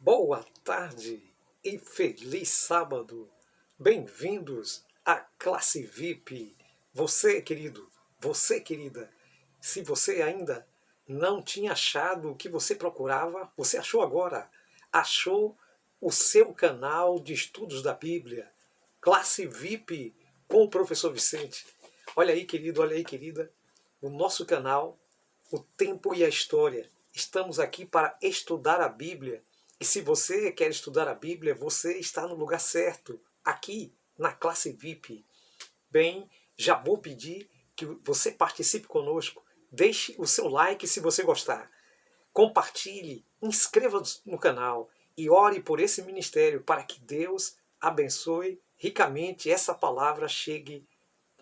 Boa tarde e feliz sábado. Bem-vindos à classe VIP. Você, querido, você, querida, se você ainda não tinha achado o que você procurava, você achou agora. Achou o seu canal de estudos da Bíblia, classe VIP com o professor Vicente. Olha aí, querido, olha aí, querida, o nosso canal, o tempo e a história. Estamos aqui para estudar a Bíblia. E se você quer estudar a Bíblia, você está no lugar certo, aqui na classe VIP. Bem, já vou pedir que você participe conosco. Deixe o seu like se você gostar. Compartilhe, inscreva-se no canal e ore por esse ministério para que Deus abençoe ricamente essa palavra chegue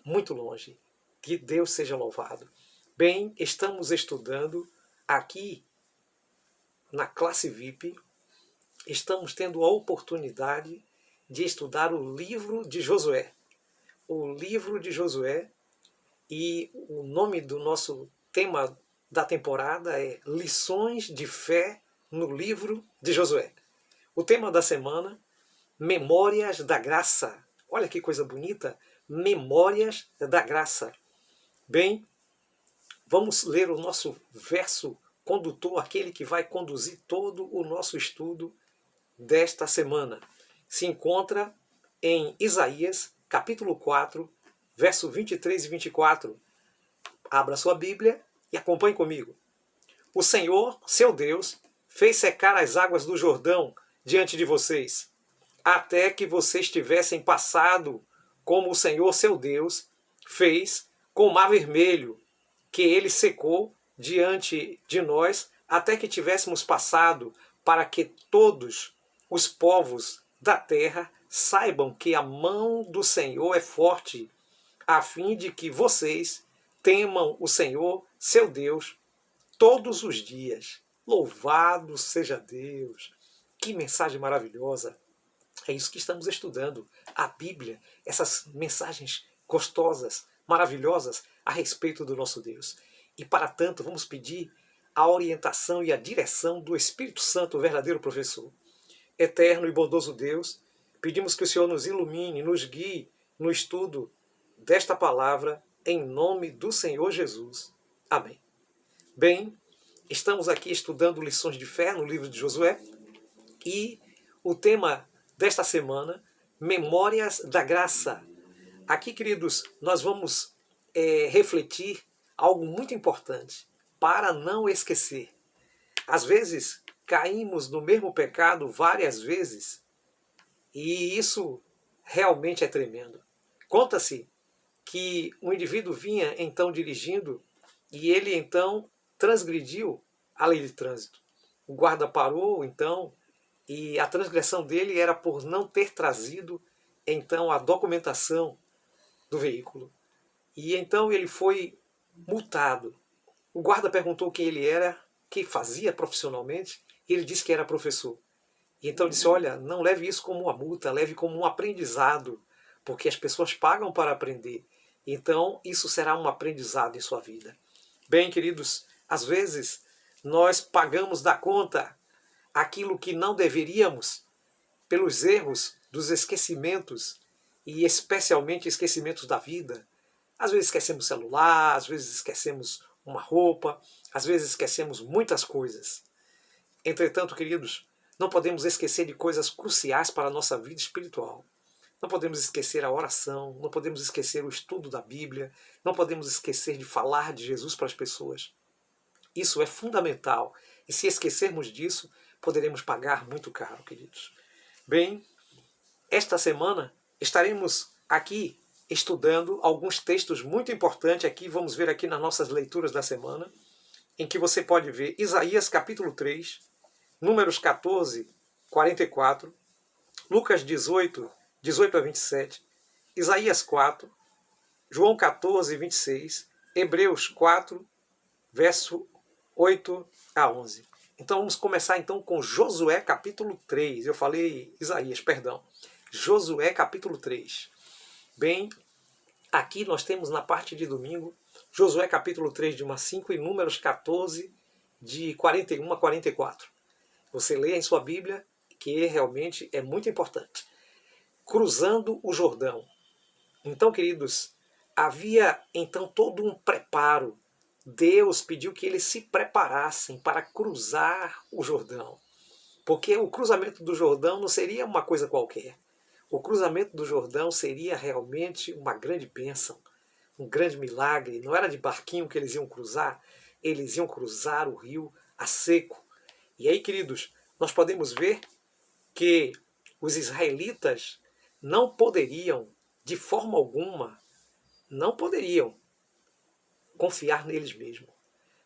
muito longe. Que Deus seja louvado. Bem, estamos estudando aqui na classe VIP, estamos tendo a oportunidade de estudar o livro de Josué. O livro de Josué, e o nome do nosso tema da temporada é Lições de Fé no livro de Josué. O tema da semana, Memórias da Graça. Olha que coisa bonita, Memórias da Graça. Bem, vamos ler o nosso verso condutor, aquele que vai conduzir todo o nosso estudo desta semana. Se encontra em Isaías, capítulo 4, verso 23 e 24. Abra sua Bíblia e acompanhe comigo. O Senhor, seu Deus, fez secar as águas do Jordão diante de vocês, até que vocês tivessem passado, como o Senhor, seu Deus, fez com o Mar Vermelho, que ele secou diante de nós, até que tivéssemos passado, para que todos os povos da terra saibam que a mão do Senhor é forte, a fim de que vocês temam o Senhor, seu Deus, todos os dias. Louvado seja Deus! Que mensagem maravilhosa! É isso que estamos estudando, a Bíblia, essas mensagens gostosas, maravilhosas a respeito do nosso Deus. E para tanto, vamos pedir a orientação e a direção do Espírito Santo, o verdadeiro professor. Eterno e bondoso Deus, pedimos que o Senhor nos ilumine, nos guie no estudo desta palavra, em nome do Senhor Jesus. Amém. Bem, estamos aqui estudando lições de fé no livro de Josué e o tema desta semana, Memórias da Graça. Aqui, queridos, nós vamos refletir algo muito importante para não esquecer. Às vezes, caímos no mesmo pecado várias vezes e isso realmente é tremendo. Conta-se que um indivíduo vinha então dirigindo e ele então transgrediu a lei de trânsito. O guarda parou então e a transgressão dele era por não ter trazido então a documentação do veículo. E então ele foi multado. O guarda perguntou quem ele era, o que fazia profissionalmente, e ele disse que era professor. E então disse, olha, não leve isso como uma multa, leve como um aprendizado, porque as pessoas pagam para aprender. Então isso será um aprendizado em sua vida. Bem, queridos, às vezes nós pagamos da conta aquilo que não deveríamos pelos erros dos esquecimentos e especialmente esquecimentos da vida. Às vezes esquecemos o celular, às vezes esquecemos uma roupa, às vezes esquecemos muitas coisas. Entretanto, queridos, não podemos esquecer de coisas cruciais para a nossa vida espiritual. Não podemos esquecer a oração, não podemos esquecer o estudo da Bíblia, não podemos esquecer de falar de Jesus para as pessoas. Isso é fundamental. E se esquecermos disso, poderemos pagar muito caro, queridos. Bem, esta semana estaremos aqui estudando alguns textos muito importantes. Aqui vamos ver aqui nas nossas leituras da semana, em que você pode ver Isaías capítulo 3, Números 14, 44, Lucas 18, 18 a 27, Isaías 4, João 14, 26, Hebreus 4, verso 8 a 11. Então vamos começar então com Josué capítulo 3. Eu falei Isaías, perdão. Josué capítulo 3. Bem, aqui nós temos na parte de domingo, Josué capítulo 3 de 1 a 5 e Números 14 de 41 a 44. Você lê em sua Bíblia porque realmente é muito importante. Cruzando o Jordão. Então, queridos, havia então todo um preparo. Deus pediu que eles se preparassem para cruzar o Jordão. Porque o cruzamento do Jordão não seria uma coisa qualquer. O cruzamento do Jordão seria realmente uma grande bênção, um grande milagre. Não era de barquinho que eles iam cruzar, eles iam cruzar o rio a seco. E aí, queridos, nós podemos ver que os israelitas não poderiam, de forma alguma, não poderiam confiar neles mesmos,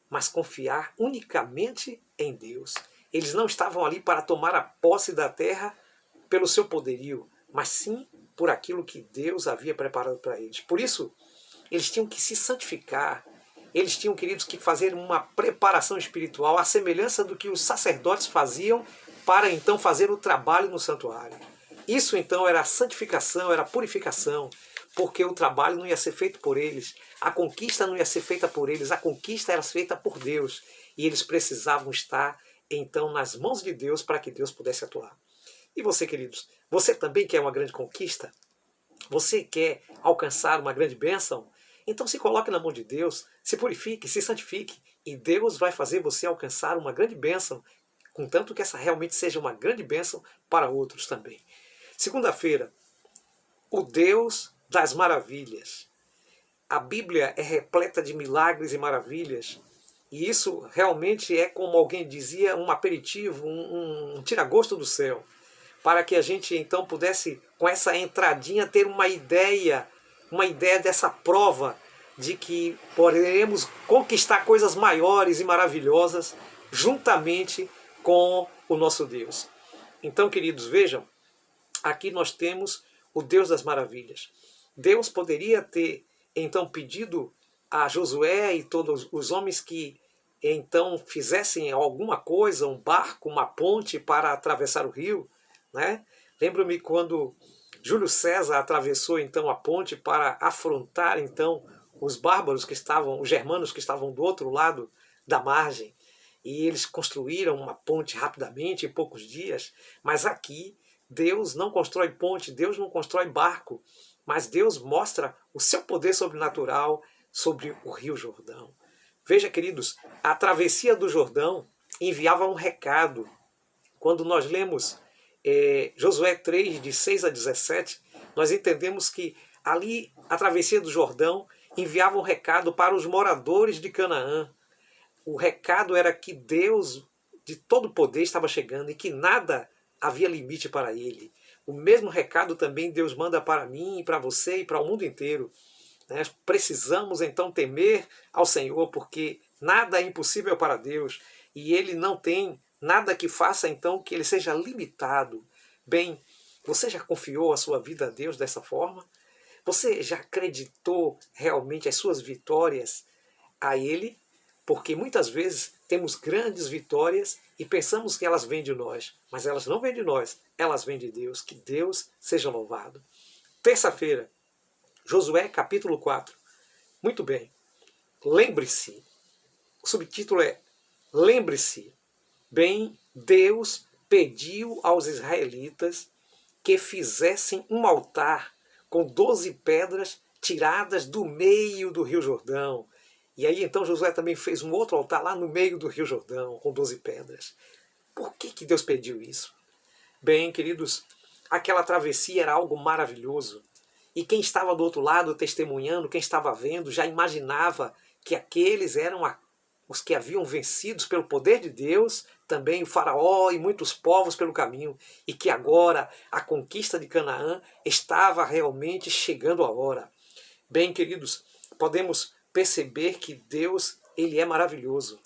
mas confiar unicamente em Deus. Eles não estavam ali para tomar a posse da terra pelo seu poderio, mas sim por aquilo que Deus havia preparado para eles. Por isso, eles tinham que se santificar, eles tinham, queridos, que fazer uma preparação espiritual, à semelhança do que os sacerdotes faziam para então fazer o trabalho no santuário. Isso então era a santificação, era a purificação, porque o trabalho não ia ser feito por eles, a conquista não ia ser feita por eles, a conquista era feita por Deus, e eles precisavam estar então nas mãos de Deus para que Deus pudesse atuar. E você, queridos, você também quer uma grande conquista? Você quer alcançar uma grande bênção? Então se coloque na mão de Deus, se purifique, se santifique, e Deus vai fazer você alcançar uma grande bênção, contanto que essa realmente seja uma grande bênção para outros também. Segunda-feira, o Deus das maravilhas. A Bíblia é repleta de milagres e maravilhas, e isso realmente é, como alguém dizia, um aperitivo, um tira-gosto do céu, para que a gente então pudesse, com essa entradinha, ter uma ideia dessa prova de que poderemos conquistar coisas maiores e maravilhosas juntamente com o nosso Deus. Então, queridos, vejam, aqui nós temos o Deus das maravilhas. Deus poderia ter então pedido a Josué e todos os homens que então fizessem alguma coisa, um barco, uma ponte para atravessar o rio, né? Lembro-me quando Júlio César atravessou então a ponte para afrontar então os bárbaros que estavam, os germanos que estavam do outro lado da margem, e eles construíram uma ponte rapidamente, em poucos dias. Mas aqui Deus não constrói ponte, Deus não constrói barco, mas Deus mostra o seu poder sobrenatural sobre o Rio Jordão. Veja, queridos, a travessia do Jordão enviava um recado. Quando nós lemos Josué 3, de 6 a 17, nós entendemos que ali a travessia do Jordão enviava um recado para os moradores de Canaã. O recado era que Deus de todo poder estava chegando e que nada havia limite para ele. O mesmo recado também Deus manda para mim, para você e para o mundo inteiro. Nós precisamos então temer ao Senhor, porque nada é impossível para Deus e Ele não tem nada que faça então que Ele seja limitado. Bem, você já confiou a sua vida a Deus dessa forma? Você já acreditou realmente as suas vitórias a Ele? Porque muitas vezes temos grandes vitórias e pensamos que elas vêm de nós, mas elas não vêm de nós, elas vêm de Deus. Que Deus seja louvado. Terça-feira, Josué capítulo 4. Muito bem. Lembre-se. O subtítulo é Lembre-se. Bem, Deus pediu aos israelitas que fizessem um altar com 12 pedras tiradas do meio do Rio Jordão. E aí então Josué também fez um outro altar lá no meio do Rio Jordão, com 12 pedras. Por que Deus pediu isso? Bem, queridos, aquela travessia era algo maravilhoso. E quem estava do outro lado testemunhando, quem estava vendo, já imaginava que aqueles eram os que haviam vencidos pelo poder de Deus, também o faraó e muitos povos pelo caminho, e que agora a conquista de Canaã estava realmente chegando a hora. Bem, queridos, podemos perceber que Deus, Ele é maravilhoso.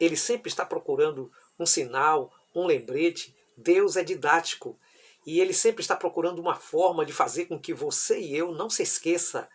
Ele sempre está procurando um sinal, um lembrete. Deus é didático. E Ele sempre está procurando uma forma de fazer com que você e eu não se esqueça.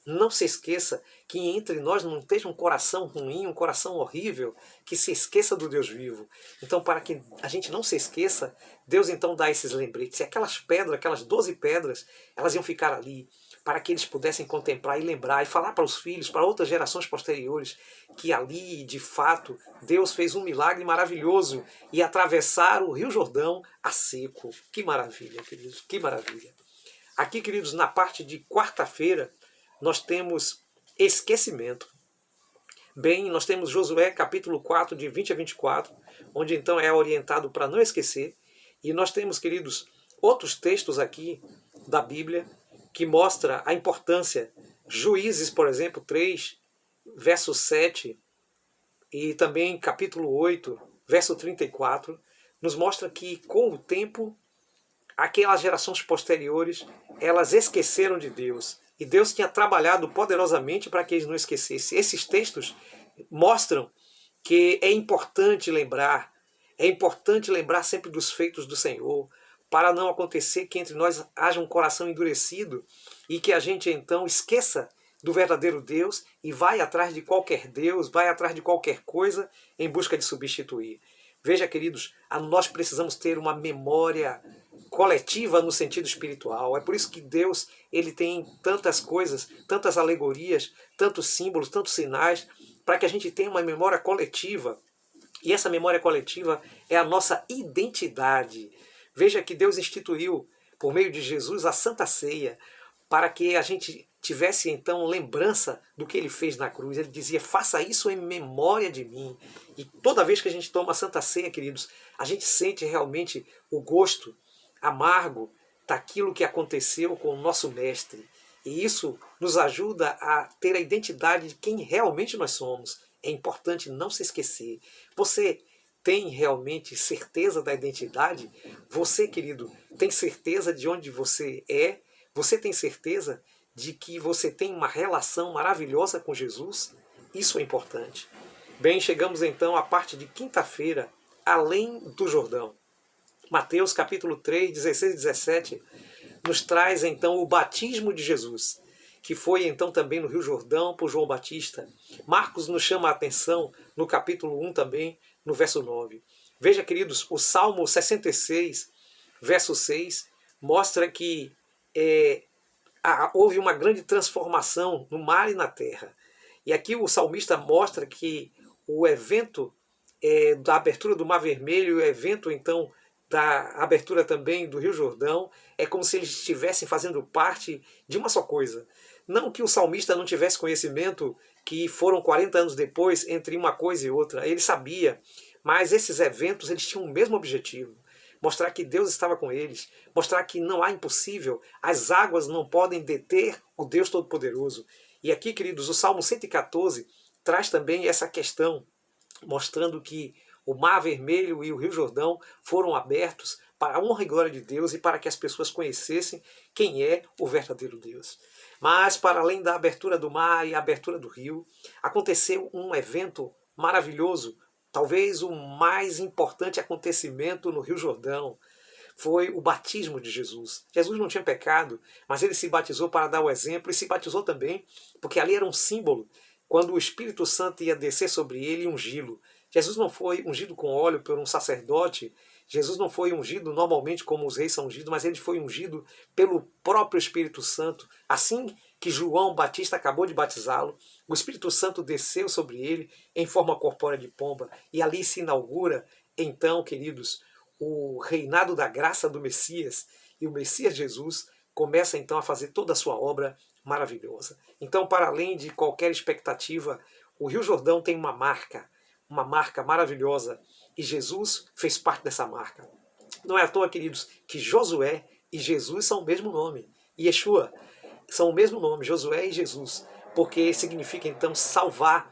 Não se esqueça que entre nós não esteja um coração ruim, um coração horrível, que se esqueça do Deus vivo. Então, para que a gente não se esqueça, Deus então dá esses lembretes. E aquelas pedras, aquelas 12 pedras, elas iam ficar ali. para que eles pudessem contemplar e lembrar e falar para os filhos, para outras gerações posteriores, que ali, de fato, Deus fez um milagre maravilhoso e atravessaram o Rio Jordão a seco. Que maravilha, queridos, que maravilha. Aqui, queridos, na parte de quarta-feira, nós temos esquecimento. Bem, nós temos Josué capítulo 4, de 20 a 24, onde então é orientado para não esquecer. E nós temos, queridos, outros textos aqui da Bíblia que mostra a importância. Juízes, por exemplo, 3, verso 7, e também capítulo 8, verso 34, nos mostra que com o tempo, aquelas gerações posteriores, elas esqueceram de Deus. E Deus tinha trabalhado poderosamente para que eles não esquecessem. Esses textos mostram que é importante lembrar sempre dos feitos do Senhor, para não acontecer que entre nós haja um coração endurecido e que a gente então esqueça do verdadeiro Deus e vai atrás de qualquer Deus, vai atrás de qualquer coisa em busca de substituir. Veja, queridos, nós precisamos ter uma memória coletiva no sentido espiritual. É por isso que Deus ele tem tantas coisas, tantas alegorias, tantos símbolos, tantos sinais, para que a gente tenha uma memória coletiva. E essa memória coletiva é a nossa identidade. Veja que Deus instituiu, por meio de Jesus, a Santa Ceia, para que a gente tivesse então lembrança do que ele fez na cruz. Ele dizia, faça isso em memória de mim. E toda vez que a gente toma a Santa Ceia, queridos, a gente sente realmente o gosto amargo daquilo que aconteceu com o nosso Mestre. E isso nos ajuda a ter a identidade de quem realmente nós somos. É importante não se esquecer. Você tem realmente certeza da identidade? Você, querido, tem certeza de onde você é? Você tem certeza de que você tem uma relação maravilhosa com Jesus? Isso é importante. Bem, chegamos então à parte de quinta-feira, além do Jordão. Mateus capítulo 3, 16 e 17, nos traz então o batismo de Jesus, que foi então também no Rio Jordão por João Batista. Marcos nos chama a atenção no capítulo 1 também, no verso 9. Veja, queridos, o Salmo 66, verso 6, mostra que houve uma grande transformação no mar e na terra. E aqui o salmista mostra que o evento da abertura do Mar Vermelho, o evento então da abertura também do Rio Jordão, é como se eles estivessem fazendo parte de uma só coisa. Não que o salmista não tivesse conhecimento que foram 40 anos depois entre uma coisa e outra, ele sabia, mas esses eventos eles tinham o mesmo objetivo. Mostrar que Deus estava com eles, mostrar que não há impossível, as águas não podem deter o Deus Todo-Poderoso. E aqui, queridos, o Salmo 114 traz também essa questão, mostrando que o Mar Vermelho e o Rio Jordão foram abertos para a honra e glória de Deus e para que as pessoas conhecessem quem é o verdadeiro Deus. Mas, para além da abertura do mar e a abertura do rio, aconteceu um evento maravilhoso, talvez o mais importante acontecimento no Rio Jordão. Foi o batismo de Jesus. Jesus não tinha pecado, mas ele se batizou para dar o exemplo e se batizou também porque ali era um símbolo, quando o Espírito Santo ia descer sobre ele e ungí-lo. Jesus não foi ungido com óleo por um sacerdote, Jesus não foi ungido normalmente como os reis são ungidos, mas ele foi ungido pelo próprio Espírito Santo. Assim que João Batista acabou de batizá-lo, o Espírito Santo desceu sobre ele em forma corpórea de pomba, e ali se inaugura, então, queridos, o reinado da graça do Messias, e o Messias Jesus começa então a fazer toda a sua obra maravilhosa. Então, para além de qualquer expectativa, o Rio Jordão tem uma marca maravilhosa, e Jesus fez parte dessa marca. Não é à toa, queridos, que Josué e Jesus são o mesmo nome, e Yeshua são o mesmo nome, Josué e Jesus, porque significa então salvar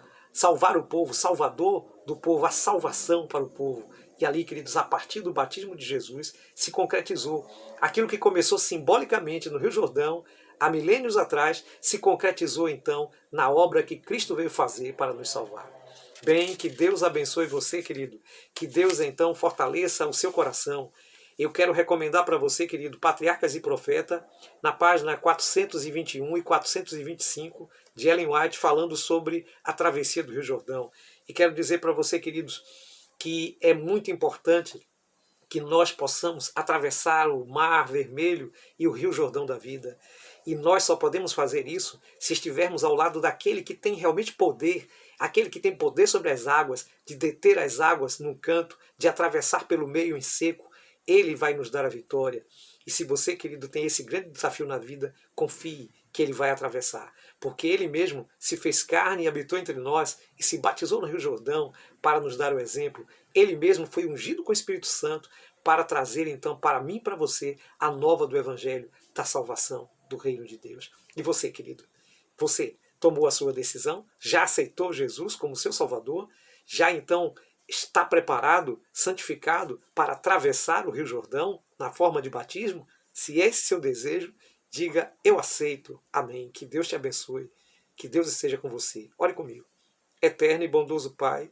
o povo, salvador do povo, a salvação para o povo. E ali, queridos, a partir do batismo de Jesus, se concretizou aquilo que começou simbolicamente no Rio Jordão, há milênios atrás, se concretizou então na obra que Cristo veio fazer para nos salvar. Bem, que Deus abençoe você, querido. Que Deus então fortaleça o seu coração. Eu quero recomendar para você, querido, Patriarcas e Profeta, na página 421 e 425 de Ellen White, falando sobre a travessia do Rio Jordão. E quero dizer para você, queridos, que é muito importante que nós possamos atravessar o Mar Vermelho e o Rio Jordão da vida. E nós só podemos fazer isso se estivermos ao lado daquele que tem realmente poder, aquele que tem poder sobre as águas, de deter as águas num canto, de atravessar pelo meio em seco. Ele vai nos dar a vitória. E se você, querido, tem esse grande desafio na vida, confie que ele vai atravessar. Porque ele mesmo se fez carne e habitou entre nós e se batizou no Rio Jordão para nos dar o exemplo. Ele mesmo foi ungido com o Espírito Santo para trazer então para mim e para você a nova do Evangelho da salvação do reino de Deus. E você, querido, você tomou a sua decisão? Já aceitou Jesus como seu Salvador? Já então está preparado, santificado para atravessar o Rio Jordão na forma de batismo? Se esse é seu desejo, diga: eu aceito. Amém. Que Deus te abençoe. Que Deus esteja com você. Ore comigo. Eterno e bondoso Pai,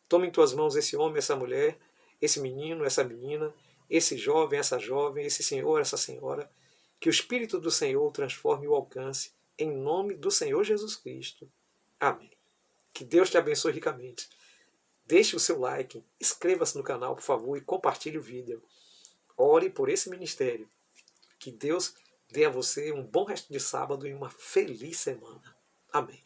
tome em tuas mãos esse homem, essa mulher, esse menino, essa menina, esse jovem, essa jovem, esse senhor, essa senhora. Que o Espírito do Senhor o transforme e o alcance, em nome do Senhor Jesus Cristo. Amém. Que Deus te abençoe ricamente. Deixe o seu like, inscreva-se no canal, por favor, e compartilhe o vídeo. Ore por esse ministério. Que Deus dê a você um bom resto de sábado e uma feliz semana. Amém.